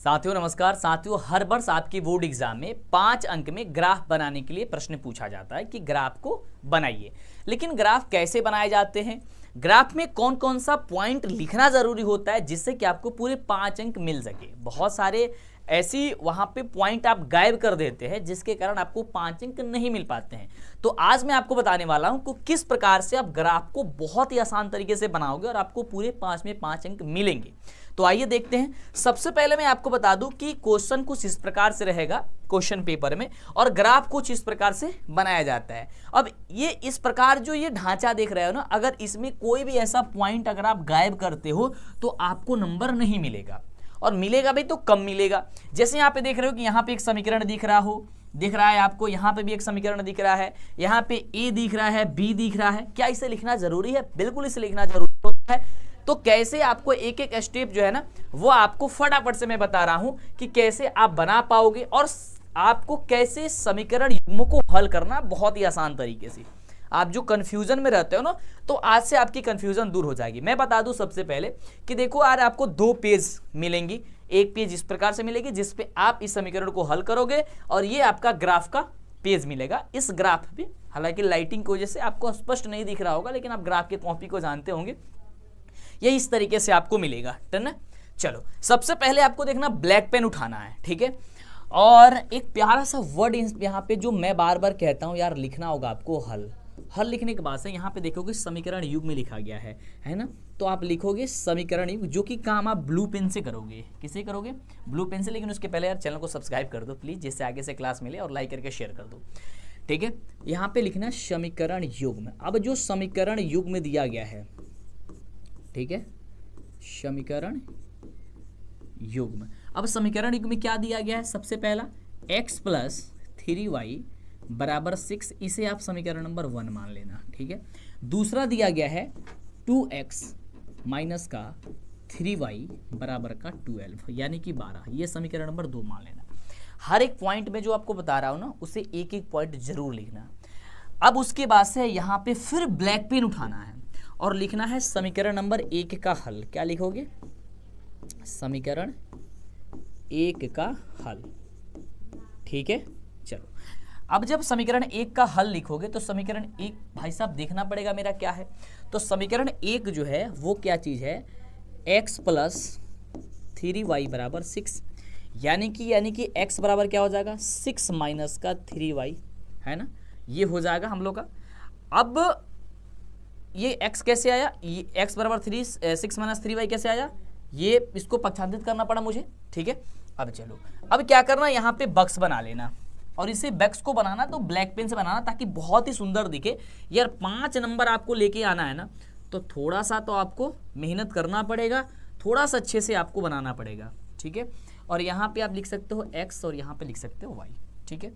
साथियों नमस्कार। साथियों, हर वर्ष आपकी बोर्ड एग्जाम में 5 अंक में ग्राफ बनाने के लिए प्रश्न पूछा जाता है कि ग्राफ को बनाइए। लेकिन ग्राफ कैसे बनाए जाते हैं, ग्राफ में कौन कौन सा पॉइंट लिखना जरूरी होता है जिससे कि आपको पूरे 5 अंक मिल सके। बहुत सारे ऐसी वहां पे पॉइंट आप गायब कर देते हैं जिसके कारण आपको 5 अंक नहीं मिल पाते हैं। तो आज मैं आपको बताने वाला हूं कि किस प्रकार से आप ग्राफ को बहुत ही आसान तरीके से बनाओगे और आपको पूरे 5 में 5 अंक मिलेंगे। तो आइए देखते हैं। सबसे पहले मैं आपको बता दूं कि क्वेश्चन कुछ इस प्रकार से रहेगा क्वेश्चन पेपर में, और ग्राफ कुछ इस प्रकार से बनाया जाता है। अब ये इस प्रकार जो ये ढांचा देख रहे हो ना, अगर इसमें कोई भी ऐसा पॉइंट अगर आप गायब करते हो तो आपको नंबर नहीं मिलेगा, और मिलेगा भी तो कम मिलेगा। जैसे यहाँ पे देख रहे हो कि यहाँ पे एक समीकरण दिख रहा है आपको, यहाँ पे भी एक समीकरण दिख रहा है, यहाँ पे ए दिख रहा है, बी दिख रहा है। क्या इसे लिखना जरूरी है? बिल्कुल इसे लिखना जरूरी होता है। तो कैसे आपको एक एक स्टेप जो है ना वो आपको फटाफट से मैं बता रहा हूं कि कैसे आप बना पाओगे, और आपको कैसे समीकरण युग्मों को हल करना बहुत ही आसान तरीके से। आप जो कंफ्यूजन में रहते हो ना, तो आज से आपकी कंफ्यूजन दूर हो जाएगी। मैं बता दूं सबसे पहले कि देखो, आज आपको 2 पेज मिलेंगी। एक पेज इस प्रकार से मिलेगी जिसपे आप इस समीकरण को हल करोगे, और ये आपका ग्राफ का पेज मिलेगा। इस ग्राफ पे हालांकि लाइटिंग की वजह से आपको स्पष्ट नहीं दिख रहा होगा, लेकिन आप ग्राफ के कॉपी को जानते होंगे। ये इस तरीके से आपको मिलेगा। डन है? चलो, सबसे पहले आपको देखना ब्लैक पेन उठाना है, ठीक है। और एक प्यारा सा वर्ड यहाँ पे जो मैं बार बार कहता हूँ यार, लिखना होगा आपको हल। हल लिखने के बाद से यहाँ पे देखोगे समीकरण युग में लिखा गया है ना। तो आप लिखोगे समीकरण युग, जो कि काम आप ब्लू पेन से करोगे। किसे करोगे? ब्लू पेन से। लेकिन उसके पहले यार चैनल को सब्सक्राइब कर दो प्लीज, जिससे आगे से क्लास मिले, और लाइक करके शेयर कर दो, ठीक है। यहाँ पे लिखना समीकरण युग में। अब जो समीकरण युग में दिया गया है, ठीक है, समीकरण युग्म। अब समीकरण युग्म में क्या दिया गया है? सबसे पहला x + 3y = 6, इसे आप समीकरण नंबर 1 मान लेना, ठीक है। दूसरा दिया गया है 2x - 3y = 12, यानी कि 12, ये समीकरण नंबर 2 मान लेना। हर एक पॉइंट में जो आपको बता रहा हूं ना, उसे एक एक पॉइंट जरूर लिखना। अब उसके बाद से यहाँ पे फिर ब्लैक पेन उठाना है और लिखना है समीकरण नंबर 1 का हल। क्या लिखोगे? समीकरण 1 का हल, ठीक है। चलो, अब जब समीकरण 1 का हल लिखोगे तो समीकरण 1 भाई साहब देखना पड़ेगा मेरा क्या है। तो समीकरण 1 जो है वो क्या चीज है? x + 3y = 6, यानी कि x बराबर क्या हो जाएगा? 6 - 3y, है ना। ये हो जाएगा हम लोग का। अब ये x कैसे आया? ये x = 6 - 3y कैसे आया? ये इसको पक्षांतरित करना पड़ा मुझे, ठीक है। अब चलो, अब क्या करना, यहाँ पे बक्स बना लेना, और इसे बक्स को बनाना तो ब्लैक पेन से बनाना ताकि बहुत ही सुंदर दिखे। यार 5 नंबर आपको लेके आना है ना, तो थोड़ा सा तो आपको मेहनत करना पड़ेगा, थोड़ा सा अच्छे से आपको बनाना पड़ेगा, ठीक है। और यहाँ पे आप लिख सकते हो x और यहाँ पे लिख सकते हो y, ठीक है।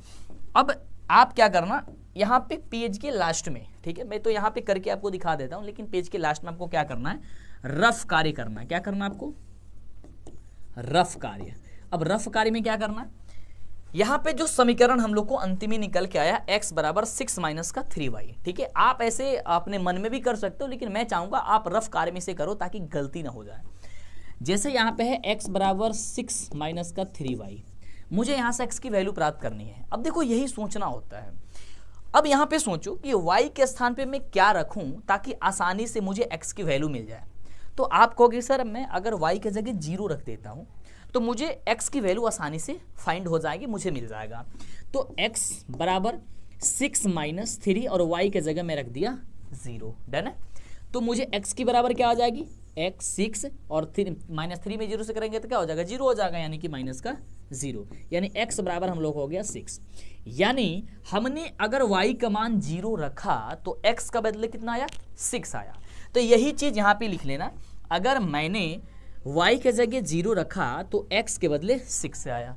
अब आप क्या करना, यहाँ पे पेज के लास्ट में, ठीक है, मैं तो यहाँ पे करके आपको दिखा देता हूँ, लेकिन पेज के लास्ट में आपको क्या करना है? रफ कार्य करना है। क्या करना है आपको? रफ कार्य। अब रफ कार्य में क्या करना है? यहाँ पे जो समीकरण हम लोग को अंतिम में निकल के आया x = 6 - 3y, ठीक है। आप ऐसे अपने मन में भी कर सकते हो, लेकिन मैं चाहूंगा आप रफ कार्य में से करो ताकि गलती ना हो जाए। जैसे यहाँ पे है x = 6 - 3y, मुझे यहाँ से x की वैल्यू प्राप्त करनी है। अब देखो, यही सोचना होता है। अब यहाँ पे सोचो कि y के स्थान पे मैं क्या रखूं ताकि आसानी से मुझे x की वैल्यू मिल जाए। तो आप कहोगे सर, मैं अगर y की जगह 0 रख देता हूं तो मुझे x की वैल्यू आसानी से फाइंड हो जाएगी, मुझे मिल जाएगा। तो x = 6 - 3 और y की जगह मैं रख दिया 0। डन है? तो मुझे x की बराबर क्या हो जाएगी? x 6 और 3 -3 में 0 से करेंगे तो क्या हो जाएगा? 0 हो जाएगा, यानी कि -0, यानी x बराबर हम लोग हो गया 6। यानी हमने अगर y का मान 0 रखा तो x का बदले कितना आया? 6 आया। तो यही चीज यहाँ पे लिख लेना, अगर मैंने y के जगह 0 रखा तो x के बदले 6 आया,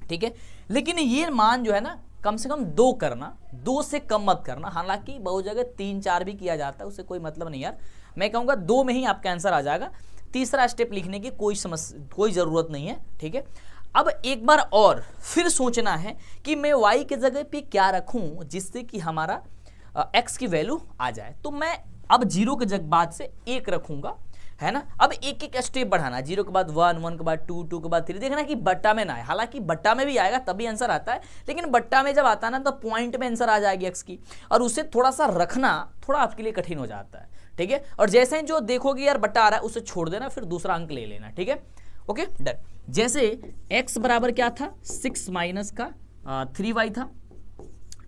ठीक है। लेकिन ये मान जो है ना, कम से कम 2 करना, 2 से कम मत करना। हालांकि बहुत जगह 3 4 भी किया जाता है, उससे कोई मतलब नहीं यार। मैं कहूँगा 2 में ही आपका आंसर आ जाएगा। तीसरा स्टेप लिखने की कोई ज़रूरत नहीं है, ठीक है। अब एक बार और फिर सोचना है कि मैं y के जगह पे क्या रखूं जिससे कि हमारा x की वैल्यू आ जाए। तो मैं अब 0 के बाद से 1 रखूंगा, है ना। अब एक एक स्टेप बढ़ाना, 0 के बाद 1, 1 के बाद 2, 2 के बाद 3, देखना कि बट्टा में ना आए। हालांकि बट्टा में भी आएगा तभी आंसर आता है, लेकिन बट्टा में जब आता है ना तो पॉइंट में आंसर आ जाएगी एक्स की, और उसे थोड़ा सा रखना थोड़ा आपके लिए कठिन हो जाता है, ठीक है। और जैसे ही जो देखोगे यार बट्टा आ रहा है उसे छोड़ देना, फिर दूसरा अंक ले लेना, ठीक है, ओके डन। जैसे x बराबर क्या था, 6 माइनस का 3y था,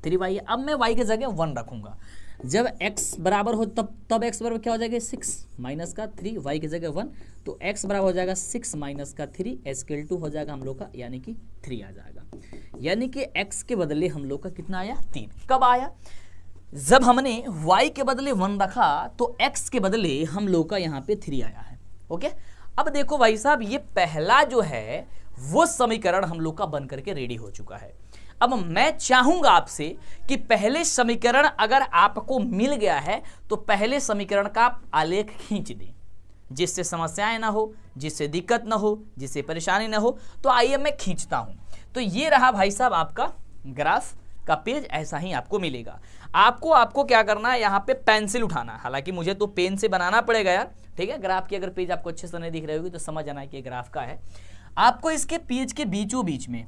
3y। अब मैं y की जगह 1 रखूंगा। जब x बराबर हो तब x बराबर क्या हो जाएगा, 6 माइनस का 3, y की जगह 1, तो x बराबर हो जाएगा 6 माइनस का 3, SQ2 हो जाएगा हम लोग का, यानी कि 3 आ जाएगा। यानी कि x के बदले हम लोग का कितना आया, 3। कब आया, जब हमने y के बदले 1 रखा तो x के बदले हम लोग का यहाँ पे 3 आया है, ओके। अब देखो भाई साहब, ये पहला जो है वो समीकरण हम लोग का बन करके रेडी हो चुका है। अब मैं चाहूंगा आपसे कि पहले समीकरण अगर आपको मिल गया है तो पहले समीकरण का आप आलेख खींच दें, जिससे समस्याएं ना हो, जिससे दिक्कत ना हो, जिससे परेशानी ना हो। तो आइए मैं खींचता हूं। तो ये रहा भाई साहब आपका ग्राफ का पेज, ऐसा ही आपको मिलेगा। आपको क्या करना है, यहाँ पे पेंसिल उठाना है। हालांकि मुझे तो पेन से बनाना पड़ेगा यार, ठीक है। ग्राफ की अगर पेज आपको अच्छे से नहीं दिख रही होगी तो समझ आना है कि ग्राफ का है। आपको इसके पेज के बीचों बीच में,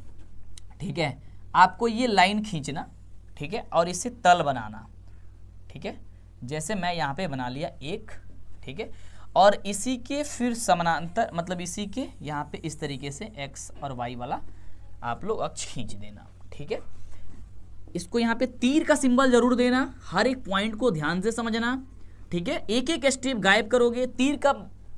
ठीक है, आपको ये लाइन खींचना, ठीक है, और इससे तल बनाना, ठीक है। जैसे मैं यहाँ पे बना लिया एक, ठीक है, और इसी के फिर समानांतर, मतलब इसी के यहाँ पे इस तरीके से x और y वाला आप लोग अक्ष खींच देना, ठीक है। इसको यहाँ पे तीर का सिंबल जरूर देना, हर एक पॉइंट को ध्यान से समझना, ठीक है। एक एक स्टेप गायब करोगे, तीर का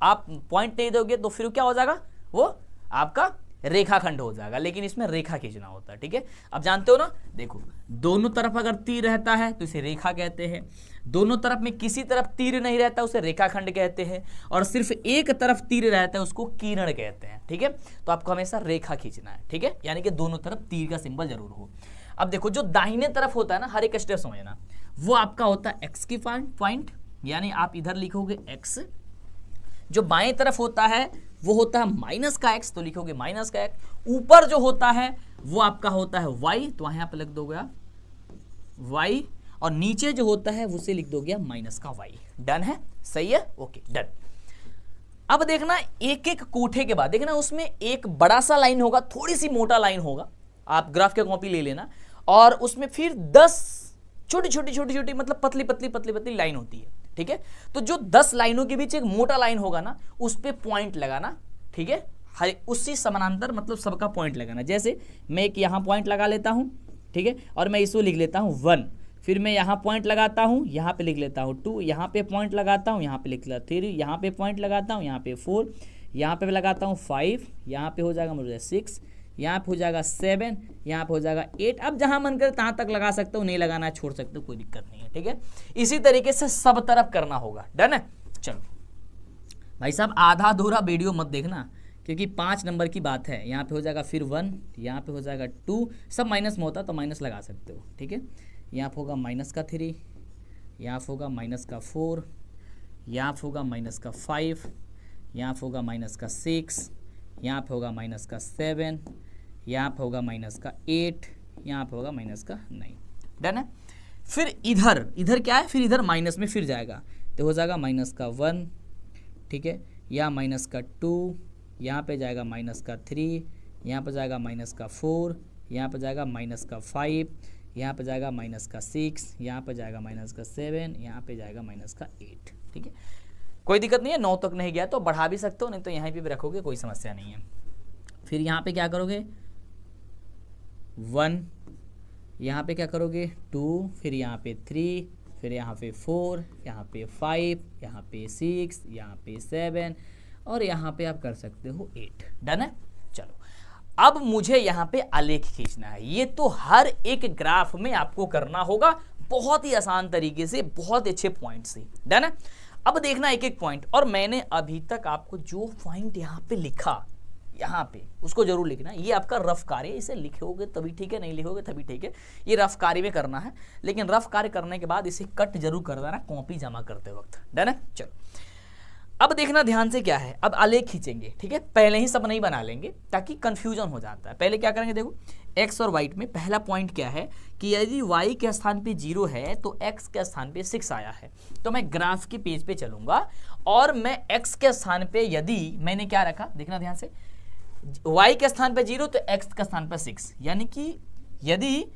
आप पॉइंट नहीं दोगे तो फिर क्या हो जाएगा, वो आपका रेखाखंड हो जाएगा, लेकिन इसमें रेखा खींचना होता है, ठीक है। अब जानते हो ना, देखो दोनों तरफ अगर तीर रहता है तो इसे रेखा कहते हैं, दोनों तरफ में किसी तरफ तीर नहीं रहता उसे रेखाखंड कहते हैं, और सिर्फ एक तरफ तीर रहता है उसको किरण कहते हैं, ठीक है। तो आपको हमेशा रेखा खींचना है, ठीक है, यानी कि दोनों तरफ तीर का सिंबल जरूर हो। अब देखो जो दाहिने तरफ होता है ना, हर एक स्टेप समझना, वो आपका होता है एक्स की पॉइंट, यानी आप इधर लिखोगे एक्स। जो बाएं तरफ होता है वो होता है माइनस का एक्स, तो लिखोगे माइनस का एक्स। ऊपर जो होता है वो आपका होता है वाई, तो यहाँ पे लिख दोगे आप वाई, और नीचे जो होता है उसे लिख दोगे माइनस का वाई। डन है, सही है, ओके डन। अब देखना एक एक कोठे के बाद देखना उसमें एक बड़ा सा लाइन होगा, थोड़ी सी मोटा लाइन होगा, आप ग्राफ के कॉपी ले लेना, और उसमें फिर 10 छोटी छोटी मतलब पतली लाइन होती है, ठीक है। तो जो 10 लाइनों के बीच एक मोटा लाइन होगा ना, उस पे पॉइंट लगाना, ठीक है, हर उसी समानांतर मतलब सबका पॉइंट लगाना। जैसे मैं एक यहाँ पॉइंट लगा लेता हूँ, ठीक है, और मैं इसको लिख लेता हूँ 1, फिर मैं यहाँ पॉइंट लगाता हूँ, यहाँ पे लिख लेता हूँ 2, यहाँ पे पॉइंट लगाता हूँ, यहाँ पे लिख लेता 3, यहाँ पे पॉइंट लगाता हूँ, यहाँ पे 4, यहाँ पे लगाता हूँ 5, यहाँ पे हो जाएगा मुझे 6, यहाँ पे हो जाएगा 7, यहाँ पे हो जाएगा 8। अब जहाँ मन करे तहाँ तक लगा सकते हो, नहीं लगाना है छोड़ सकते हो, कोई दिक्कत नहीं है, ठीक है। इसी तरीके से सब तरफ करना होगा, डन है। चलो भाई साहब आधा अधूरा वीडियो मत देखना, क्योंकि 5 नंबर की बात है। यहाँ पे हो जाएगा फिर 1, यहाँ पे हो जाएगा 2, सब माइनस में होता तो माइनस लगा सकते हो, ठीक है। यहाँ पे होगा माइनस का 3, यहाँ पे होगा माइनस का 4, यहाँ पे होगा माइनस का 5, यहाँ पे होगा माइनस का 6, यहाँ पे होगा माइनस का 7, यहाँ पे होगा माइनस का 8, यहाँ पे होगा माइनस का 9। डन है। फिर इधर क्या है, फिर इधर माइनस में फिर जाएगा, तो हो जाएगा माइनस का 1, ठीक है, या माइनस का 2, यहाँ पे जाएगा माइनस का 3, यहाँ पे जाएगा माइनस का 4, यहाँ पे जाएगा माइनस का 5, यहाँ पे जाएगा माइनस का 6, यहाँ पे जाएगा माइनस का 7, यहाँ पे जाएगा माइनस का 8, ठीक है। कोई दिक्कत नहीं है, 9 तक नहीं गया तो बढ़ा भी सकते हो, नहीं तो यहाँ पे भी रखोगे, कोई समस्या नहीं है। फिर यहाँ पे क्या करोगे 1, यहाँ पे क्या करोगे 2, फिर यहाँ पे 3, फिर यहाँ पे 4, यहाँ पे 5, यहाँ पे 6, यहाँ पे 7, और यहाँ पे आप कर सकते हो 8। डन है। चलो अब मुझे यहाँ पे आलेख खींचना है। ये तो हर एक ग्राफ में आपको करना होगा बहुत ही आसान तरीके से, बहुत अच्छे पॉइंट से। डन है। अब देखना एक एक पॉइंट, और मैंने अभी तक आपको जो पॉइंट यहाँ पे लिखा, यहाँ पे उसको जरूर लिखना। ये आपका रफ कार्य, इसे लिखोगे तभी ठीक है, नहीं लिखोगे तभी ठीक है। ये रफ कार्य में करना है, लेकिन रफ कार्य करने के बाद इसे कट जरूर कर देना कॉपी जमा करते वक्त। डन है। चलो अब देखना ध्यान से क्या है, अब आलेख खींचेंगे, ठीक है। पहले ही सब नहीं बना लेंगे ताकि कंफ्यूजन हो जाता है। पहले क्या करेंगे, देखो एक्स और वाई में पहला पॉइंट क्या है कि यदि वाई के स्थान पे 0 है तो एक्स के स्थान पे 6 आया है। तो मैं ग्राफ के पेज पे चलूंगा और मैं एक्स के स्थान पे यदि मैंने क्या रखा, देखना ध्यान से, वाई के स्थान पे 0 तो एक्स के स्थान पे 6, यानी कि यदि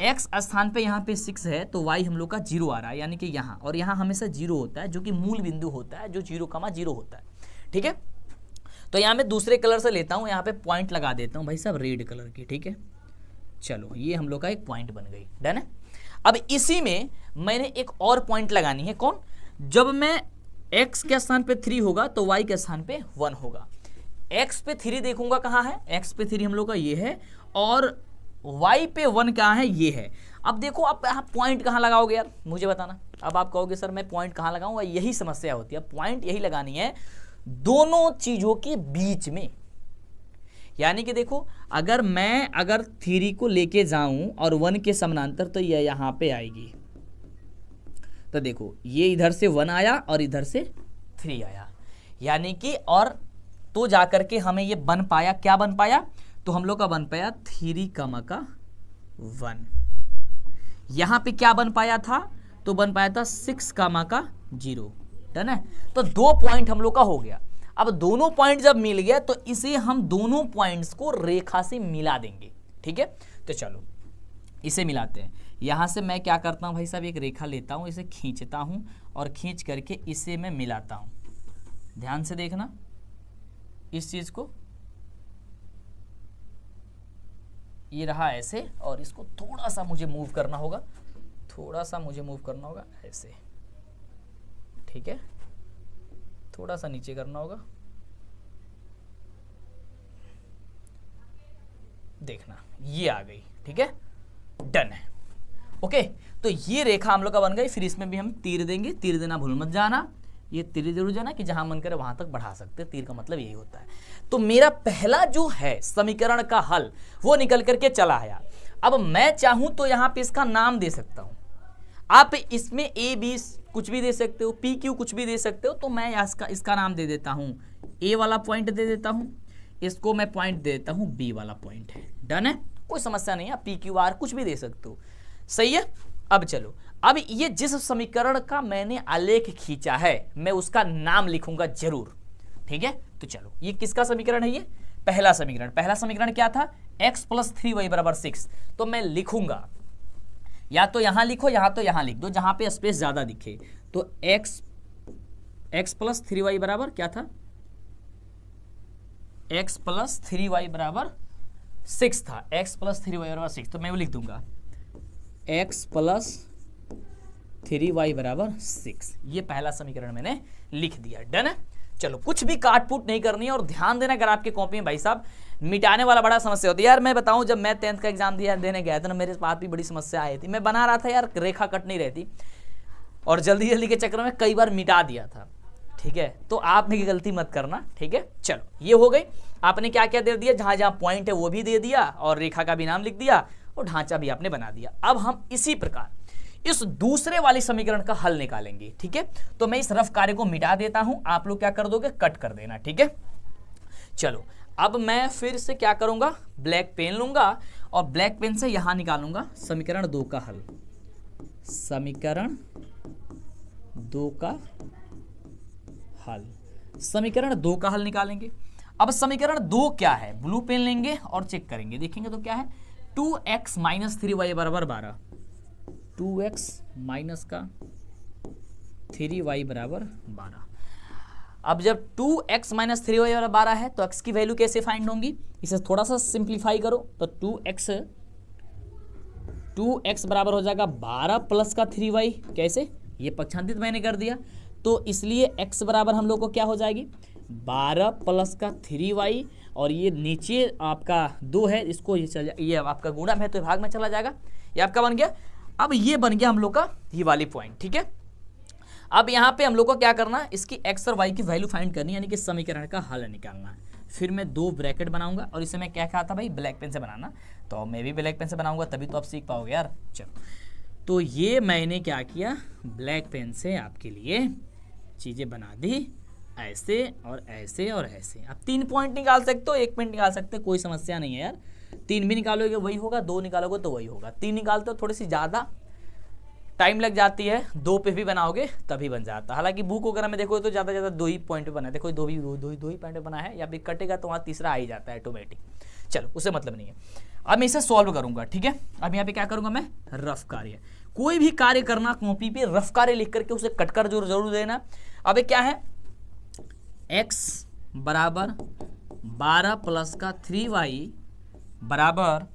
एक्स स्थान पे यहाँ पे 6 है तो वाई हम लोग का 0 आ रहा है, यानी कि यहाँ, और यहाँ हमेशा 0 होता है जो कि मूल बिंदु होता है, जो 0,0 होता है। ठीक है, तो यहाँ मैं दूसरे कलर से लेता हूँ, यहाँ पे पॉइंट लगा देता हूँ भाई साहब रेड कलर की। ठीक है, चलो ये हम लोग का एक पॉइंट बन गई, डन है। अब इसी में मैंने एक और पॉइंट लगानी है, कौन, जब मैं x के स्थान पे 3 होगा तो y के स्थान पे 1 होगा। x पे 3 देखूंगा कहाँ है, x पे 3 हम लोग का ये है, और y पे 1 कहाँ है, ये है। अब देखो आप यहाँ पॉइंट कहाँ लगाओगे यार, मुझे बताना। अब आप कहोगे सर मैं पॉइंट कहाँ लगाऊंगा, यही समस्या होती है। पॉइंट यही लगानी है दोनों चीजों के बीच में, यानी कि देखो अगर 3 को लेके जाऊं और 1 के समानांतर तो ये यहां पे आएगी, तो देखो ये इधर से 1 आया और इधर से 3 आया, यानी कि और तो जाकर के हमें ये बन पाया, क्या बन पाया, तो हम लोग का बन पाया 3,1। यहां पे क्या बन पाया था, तो बन पाया था 6,0। डन है, तो 2 पॉइंट हम लोग का हो गया। अब दोनों पॉइंट जब मिल गया तो इसे हम दोनों पॉइंट्स को रेखा से मिला देंगे। ठीक है, तो चलो इसे मिलाते हैं। यहां से मैं क्या करता हूं भाई साहब, एक रेखा लेता हूं, इसे खींचता हूं और खींच करके इसे मैं मिलाता हूं। ध्यान से देखना इस चीज को, ये रहा ऐसे, और इसको थोड़ा सा मुझे मूव करना होगा, ऐसे। ठीक है, थोड़ा सा नीचे करना होगा, देखना ये आ गई। ठीक है, डन है। ओके, तो ये रेखा हम लोग का बन गई। फिर इसमें भी हम तीर देंगे, तीर देना भूल मत जाना, ये तीर जरूर जाना कि जहां मन करे वहां तक बढ़ा सकते हैं, तीर का मतलब यही होता है। तो मेरा पहला जो है समीकरण का हल वो निकल करके चला आया। अब मैं चाहूं तो यहां पे इसका नाम दे सकता हूं, आप इसमें ए बी कुछ भी दे सकते हो, पी क्यू कुछ भी दे सकते हो, तो मैं इसका नाम दे देता हूं, ए वाला पॉइंट दे देता हूं, इसको मैं पॉइंट दे देता हूं बी वाला पॉइंट है। डन है, कोई समस्या नहीं है, पी क्यू आर कुछ भी दे सकते हो। सही है, अब चलो, अब ये जिस समीकरण का मैंने आलेख खींचा है मैं उसका नाम लिखूंगा जरूर। ठीक है, तो चलो ये किसका समीकरण है, ये पहला समीकरण क्या था, x + 3y = 6। तो मैं लिखूंगा, या तो यहां लिखो या तो यहां लिख दो, जहां पे स्पेस ज्यादा दिखे। तो x + 3y बराबर क्या था, x + 3y = 6 था, x + 3y = 6। तो मैं वो लिख दूंगा x + 3y = 6। ये पहला समीकरण मैंने लिख दिया। डन है, चलो कुछ भी काट पुट नहीं करनी है। और ध्यान देना, अगर आपके कॉपी में भाई साहब मिटाने वाला बड़ा समस्या होती है यार। मैं बताऊं, जब मैं 10th का एग्जाम देने गया था ना, मेरे पास भी बड़ी समस्या आई थी। मैं बना रहा था यार, रेखा कट नहीं रहती, और जल्दी जल्दी के चक्कर में कई बार मिटा दिया था। ठीक है, तो आपने की गलती मत करना। ठीक है, चलो ये हो गई। आपने क्या क्या दे दिया, जहां जहां पॉइंट है वो भी दे दिया, और रेखा का भी नाम लिख दिया, और ढांचा भी आपने बना दिया। अब हम इसी प्रकार इस दूसरे वाले समीकरण का हल निकालेंगे। ठीक है, तो मैं इस रफ कार्य को मिटा देता हूं, आप लोग क्या कर दोगे, कट कर देना। ठीक है, चलो अब मैं फिर से क्या करूंगा, ब्लैक पेन लूंगा और ब्लैक पेन से यहां निकालूंगा समीकरण 2 का हल। समीकरण 2 का हल निकालेंगे। अब समीकरण 2 क्या है, ब्लू पेन लेंगे और चेक करेंगे, देखेंगे तो क्या है, 2x - 3y = 12। 2x - 3y = 12। अब जब 2x - 3y = 12 है तो x की वैल्यू कैसे फाइंड होंगी, इसे थोड़ा सा सिंप्लीफाई करो। तो 2x बराबर हो जाएगा 12 + का 3y। कैसे, ये पक्षांतरित मैंने कर दिया, तो इसलिए x बराबर हम लोग को क्या हो जाएगी, 12 + का 3y, और ये नीचे आपका 2 है, इसको ये आपका गुणा है तो भाग में चला जाएगा, ये आपका बन गया। अब ये बन गया हम लोग का ये वाली पॉइंट। ठीक है, अब यहाँ पे हम लोग को क्या करना है, इसकी x और y की वैल्यू फाइंड करनी है, यानी कि समीकरण का हल निकालना है। फिर मैं 2 ब्रैकेट बनाऊंगा, और इसे मैं क्या कहा था भाई, ब्लैक पेन से बनाना। तो मैं भी ब्लैक पेन से बनाऊंगा, तभी तो आप सीख पाओगे यार। चलो, तो ये मैंने क्या किया, ब्लैक पेन से आपके लिए चीज़ें बना दी, ऐसे और ऐसे और ऐसे। आप 3 पॉइंट निकाल सकते हो, 1 पॉइंट निकाल सकते हो, कोई समस्या नहीं है यार। 3 भी निकालोगे वही होगा, 2 निकालोगे तो वही होगा। 3 निकालते हो थोड़ी सी ज़्यादा टाइम लग जाती है, 2 पे भी बनाओगे तभी बन जाता। हालांकि बुक वगैरह में देखो तो ज़्यादा ज़्यादा 2 ही पॉइंट पे बना है, देखो 2 ही पॉइंट पे बना है, या फिर कटेगा तो वहाँ तीसरा आ ही जाता है ऑटोमेटिक। चलो उससे मतलब नहीं है। अब मैं इसे सॉल्व करूंगा, ठीक है। अब यहाँ पे क्या करूंगा मैं, रफ कार्य। कोई भी कार्य करना कॉपी पे रफ कार्य लिख करके उसे कट कर जरूर देना। अब क्या है, x बराबर 12 प्लस का 3y बराबर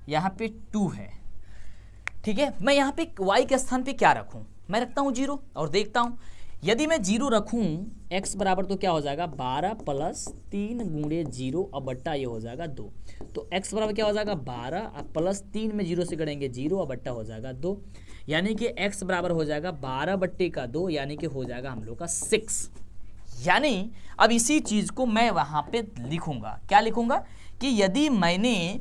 यहाँ पे 2 है, ठीक है। मैं यहाँ पे y के स्थान पे क्या रखूँ, मैं रखता हूँ 0 और देखता हूँ। यदि मैं 0 रखूँ x बराबर तो क्या हो जाएगा 12 प्लस 3 गुणे 0 और बट्टा ये हो जाएगा 2। तो x बराबर क्या हो जाएगा 12 और प्लस 3 में 0 से करेंगे 0 और बट्टा हो जाएगा 2, यानी कि x बराबर हो जाएगा 12 बट्टे का 2, यानी कि हो जाएगा हम लोग का 6। यानी अब इसी चीज़ को मैं वहाँ पे लिखूंगा, क्या लिखूंगा कि यदि मैंने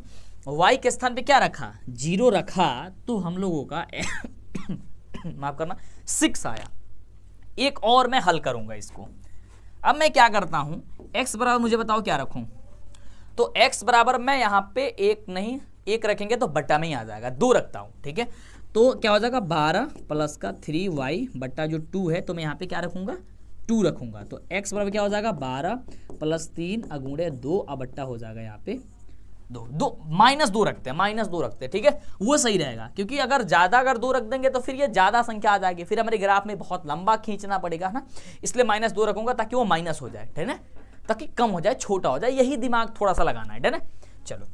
y के स्थान पे क्या रखा 0 रखा तो हम लोगों का माफ करना 6 आया। एक और मैं हल करूंगा इसको। अब मैं क्या करता हूं, x बराबर मुझे बताओ क्या रखूं, तो x बराबर मैं यहां पे 1 नहीं 1 रखेंगे तो बट्टा में ही आ जाएगा, 2 रखता हूं, ठीक है। तो क्या हो जाएगा 12 प्लस का 3y बट्टा जो 2 है, तो मैं यहाँ पे क्या रखूंगा 2 रखूंगा। तो x बराबर क्या हो जाएगा 12 प्लस 3 अगुणे 2 और बट्टा हो जाएगा यहाँ पे 2 -2 रखते हैं, ठीक है, वो सही रहेगा। क्योंकि अगर ज्यादा अगर 2 रख देंगे तो फिर ये ज्यादा संख्या आ जाएगी, फिर हमारे ग्राफ में बहुत लंबा खींचना पड़ेगा ना, इसलिए -2 रखूंगा ताकि वो माइनस हो जाए, ठीक है, ताकि कम हो जाए, छोटा हो जाए, यही दिमाग थोड़ा सा लगाना है, ठीक है। चलो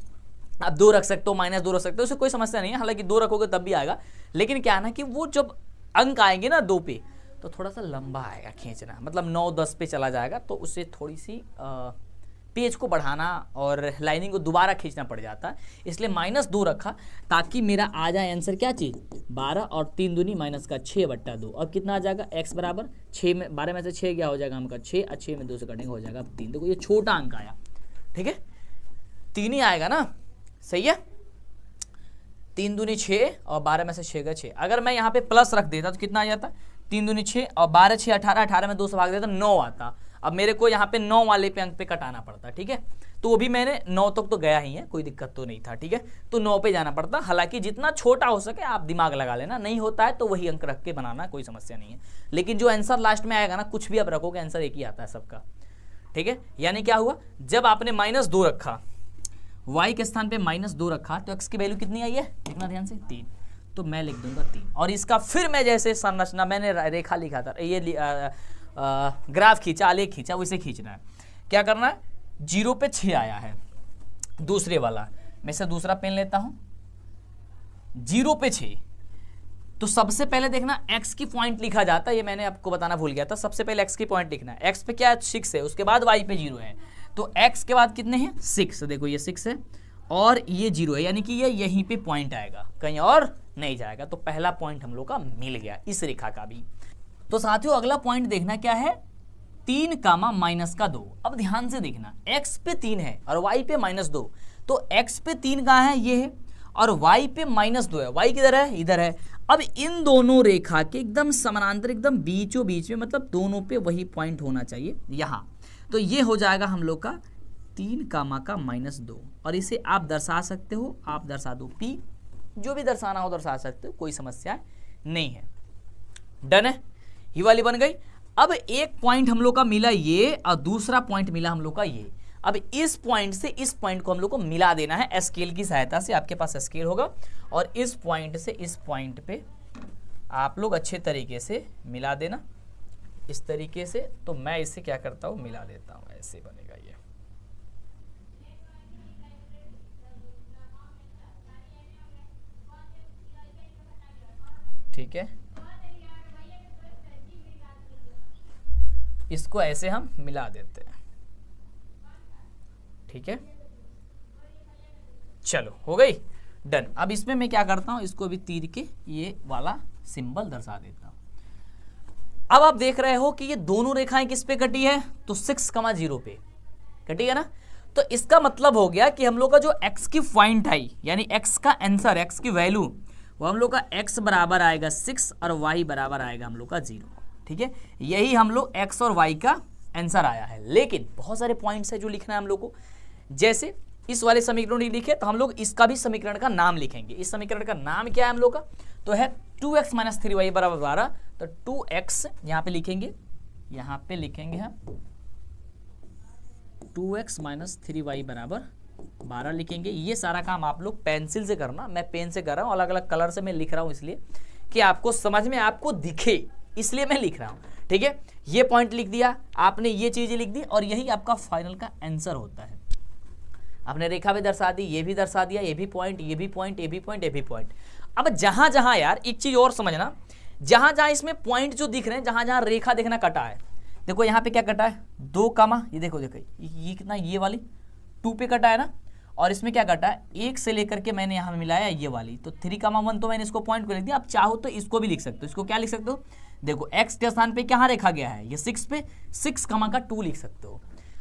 आप 2 रख सकते हो, -2 रख सकते हो, उससे कोई समस्या नहीं है। हालांकि 2 रखोगे तब भी आएगा, लेकिन क्या है ना कि वो जब अंक आएंगे ना 2 पे तो थोड़ा सा लंबा आएगा खींचना, मतलब 9-10 पे चला जाएगा, तो उससे थोड़ी सी पेज को बढ़ाना और लाइनिंग को दोबारा खींचना पड़ जाता है, इसलिए -2 रखा ताकि मेरा आ जाए आंसर क्या चीज़ 12 और 3 दूनी माइनस का 6 बट्टा 2। अब कितना आ जाएगा x बराबर 6 में 12 में से 6 क्या हो जाएगा हमका 6 और 6 में 2 से कटेंगे हो जाएगा 3। देखो ये छोटा अंक आया, ठीक है, 3 ही आएगा ना, सही है। 3 दूनी 6 और 12 में से 6 का 6। अगर मैं यहाँ पे प्लस रख देता तो कितना आ जाता, 3 दूनी 6 और 12 6 18, 18 में 2 से भाग देता 9 आता। अब मेरे को यहाँ पे 9 वाले पे अंक पे कटाना पड़ता, ठीक है, तो वो भी मैंने 9 तक तो गया ही है, कोई दिक्कत तो नहीं था, ठीक है, तो 9 पे जाना पड़ता। हालांकि जितना छोटा हो सके आप दिमाग लगा लेना, नहीं होता है तो वही अंक रख के बनाना, कोई समस्या नहीं है। लेकिन जो आंसर लास्ट में आएगा ना, कुछ भी आप रखोगे आंसर एक ही आता है सबका, ठीक है। यानी क्या हुआ, जब आपने -2 रखा, y के स्थान पे -2 रखा, तो x की वैल्यू कितनी आई है, देखना ध्यान से 3, तो मैं लिख दूंगा 3। और इसका फिर मैं जैसे संरचना मैंने रेखा लिखा था, ये ग्राफ खींचा, आलेख खींचा, वैसे खींचना है। क्या करना है, 0 पे 6 आया है दूसरे वाला, मैं से दूसरा पेन लेता हूं, 0 पे 6, तो सबसे पहले देखना x की पॉइंट लिखा जाता है, ये मैंने आपको बताना भूल गया था, सबसे पहले x की पॉइंट लिखना है। x पे क्या है 6 है, उसके बाद y पे 0 है, तो x के बाद कितने हैं 6, देखो ये 6 है और ये 0 है, यानी कि ये यहीं पे पॉइंट आएगा, कहीं और नहीं जाएगा। तो पहला पॉइंट हम लोग का मिल गया इस रेखा का भी। तो साथियों अगला पॉइंट देखना क्या है, 3 कामा -2। अब ध्यान से देखना, x पे 3 है और y पे -2, तो x पे 3 कहाँ है, ये है, और y पे -2 है, y किधर है, इधर है। अब इन दोनों रेखा के एकदम समानांतर, एकदम बीचों बीच में, मतलब दोनों पे वही पॉइंट होना चाहिए यहाँ, तो ये हो जाएगा हम लोग का 3 कामा का -2। और इसे आप दर्शा सकते हो, आप दर्शा दो p, जो भी दर्शाना हो दर्शा सकते हो, कोई समस्या नहीं है। डन है, ये वाली बन गई। अब एक पॉइंट हम लोग का मिला ये, और दूसरा पॉइंट मिला हम लोग का ये। अब इस पॉइंट से इस पॉइंट को हम लोग को मिला देना है स्केल की सहायता से, आपके पास स्केल होगा, और इस पॉइंट से इस पॉइंट पे आप लोग अच्छे तरीके से मिला देना, इस तरीके से। तो मैं इसे क्या करता हूँ, मिला देता हूँ, ऐसे बनेगा ये, ठीक है, इसको ऐसे हम मिला देते हैं, ठीक है, चलो हो गई, डन। अब इसमें मैं क्या करता हूं, इसको भी तीर के ये वाला सिंबल दर्शा देता हूं। अब आप देख रहे हो कि ये दोनों रेखाएं किस पे कटी है, तो 6,0 पे कटी है ना। तो इसका मतलब हो गया कि हम लोग का जो x की पॉइंट आई, यानी x का आंसर, x की वैल्यू, वो हम लोग का x बराबर आएगा 6 और y बराबर आएगा हम लोग का 0, ठीक है। यही हम लोग x और y का आंसर आया है। लेकिन बहुत सारे पॉइंट्स है जो लिखना है हम लोग को। जैसे इस वाले समीकरण नहीं लिखे तो हम लोग इसका भी समीकरण का नाम लिखेंगे। इस समीकरण का नाम क्या है हम लोग का, तो है 2x माइनस 3y बराबर 12। तो 2x यहाँ पे लिखेंगे, यहाँ पे लिखेंगे हम 2x माइनस 3y बराबर 12 लिखेंगे। ये सारा काम आप लोग पेंसिल से करना, मैं पेन से कर रहा हूँ, अलग अलग कलर से मैं लिख रहा हूँ इसलिए कि आपको समझ में, आपको दिखे, इसलिए मैं लिख रहा हूँ। ठीक है, ये पॉइंट लिख दिया आपने, ये चीजें लिख दी और यही आपका फाइनल का आंसर होता है। आपने रेखा भी दर्शा दी, ये भी दर्शा दिया, ये भी पॉइंट, ये भी पॉइंट, ये भी पॉइंट, ये भी पॉइंट। अब जहां जहां यार एक चीज और समझना, जहां जहां इसमें पॉइंट जो दिख रहे हैं, जहां जहां रेखा देखना कटा है, देखो यहाँ पे क्या कटा है 2 कामा, ये देखो देखो ये कितना, ये वाली 2 पे कटा है ना, और इसमें क्या कटा है 1 से लेकर के मैंने यहाँ मिलाया ये वाली, तो 3,1 तो मैंने इसको पॉइंट को लिख दिया। आप चाहो तो इसको भी लिख सकते हो। इसको क्या लिख सकते हो, देखो x के स्थान पे क्या रेखा गया है, ये 6 पे 6 कामा का 2 लिख सकते हो।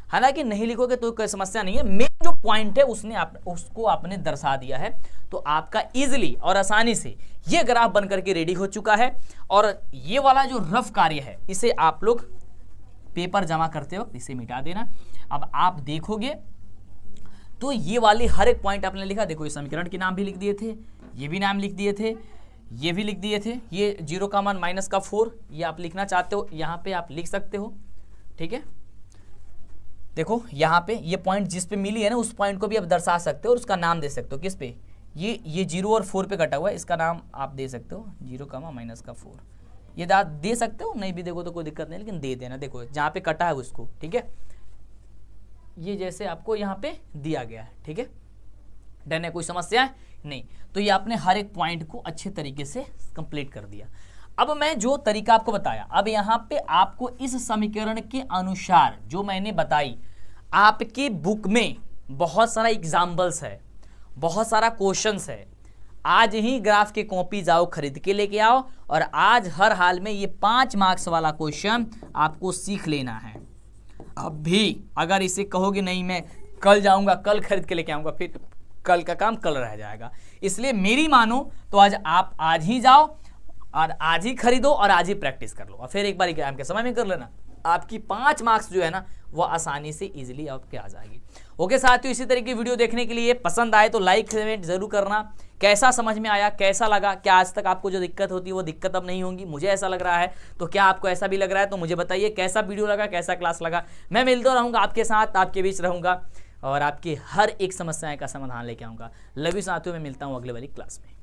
हालांकि नहीं लिखोगे तो कोई समस्या नहीं है, मेन जो पॉइंट है उसको आपने दर्शा दिया है, तो आपका इजीली और आसानी से ये ग्राफ बन करके रेडी हो चुका है। और ये वाला जो रफ कार्य है इसे आप लोग पेपर जमा करते वक्त इसे मिटा देना। अब आप देखोगे तो ये वाली हर एक पॉइंट आपने लिखा, देखो ये समीकरण के नाम भी लिख दिए थे, ये भी नाम लिख दिए थे, ये भी लिख दिए थे, ये 0 का मान माइनस का 4 ये आप लिखना चाहते हो यहाँ पे आप लिख सकते हो। ठीक है, देखो यहाँ पे ये पॉइंट जिस पे मिली है ना, उस पॉइंट को भी आप दर्शा सकते हो और उसका नाम दे सकते हो। किस पे, ये 0 और 4 पे कटा हुआ है, इसका नाम आप दे सकते हो 0 का माइनस का 4, ये दे सकते हो। नहीं भी देखो तो कोई दिक्कत नहीं, लेकिन दे देना। देखो जहाँ पे कटा है उसको, ठीक है, ये जैसे आपको यहाँ पे दिया गया है। ठीक है, डन है, कोई समस्या है नहीं। तो ये आपने हर एक पॉइंट को अच्छे तरीके से कंप्लीट कर दिया। अब मैं जो तरीका आपको बताया, अब यहाँ पे आपको इस समीकरण के अनुसार जो मैंने बताई, आपके बुक में बहुत सारा एग्जाम्पल्स है, बहुत सारा क्वेश्चंस है। आज ही ग्राफ की कॉपी जाओ खरीद के लेके आओ और आज हर हाल में ये 5 मार्क्स वाला क्वेश्चन आपको सीख लेना है। अब भी अगर इसे कहोगे नहीं मैं कल जाऊंगा, कल खरीद के लेके आऊंगा, फिर कल का काम कल रह जाएगा। इसलिए मेरी मानो तो आज आप आज ही जाओ और आज ही खरीदो और आज ही प्रैक्टिस कर लो और फिर एक बार एग्जाम के समय में कर लेना। आपकी 5 मार्क्स जो है ना वो आसानी से इजीली आपके आ जाएगी। ओके साथियों, इसी तरह की वीडियो देखने के लिए पसंद आए तो लाइक कमेंट जरूर करना। कैसा समझ में आया, कैसा लगा, क्या आज तक आपको जो दिक्कत होती है वो दिक्कत अब नहीं होगी, मुझे ऐसा लग रहा है। तो क्या आपको ऐसा भी लग रहा है तो मुझे बताइए कैसा वीडियो लगा, कैसा क्लास लगा। मैं मिलता रहूँगा आपके साथ, आपके बीच रहूँगा और आपकी हर एक समस्याएं का समाधान लेके आऊँगा। लव यू साथियों, मैं मिलता हूँ अगले वाली क्लास में।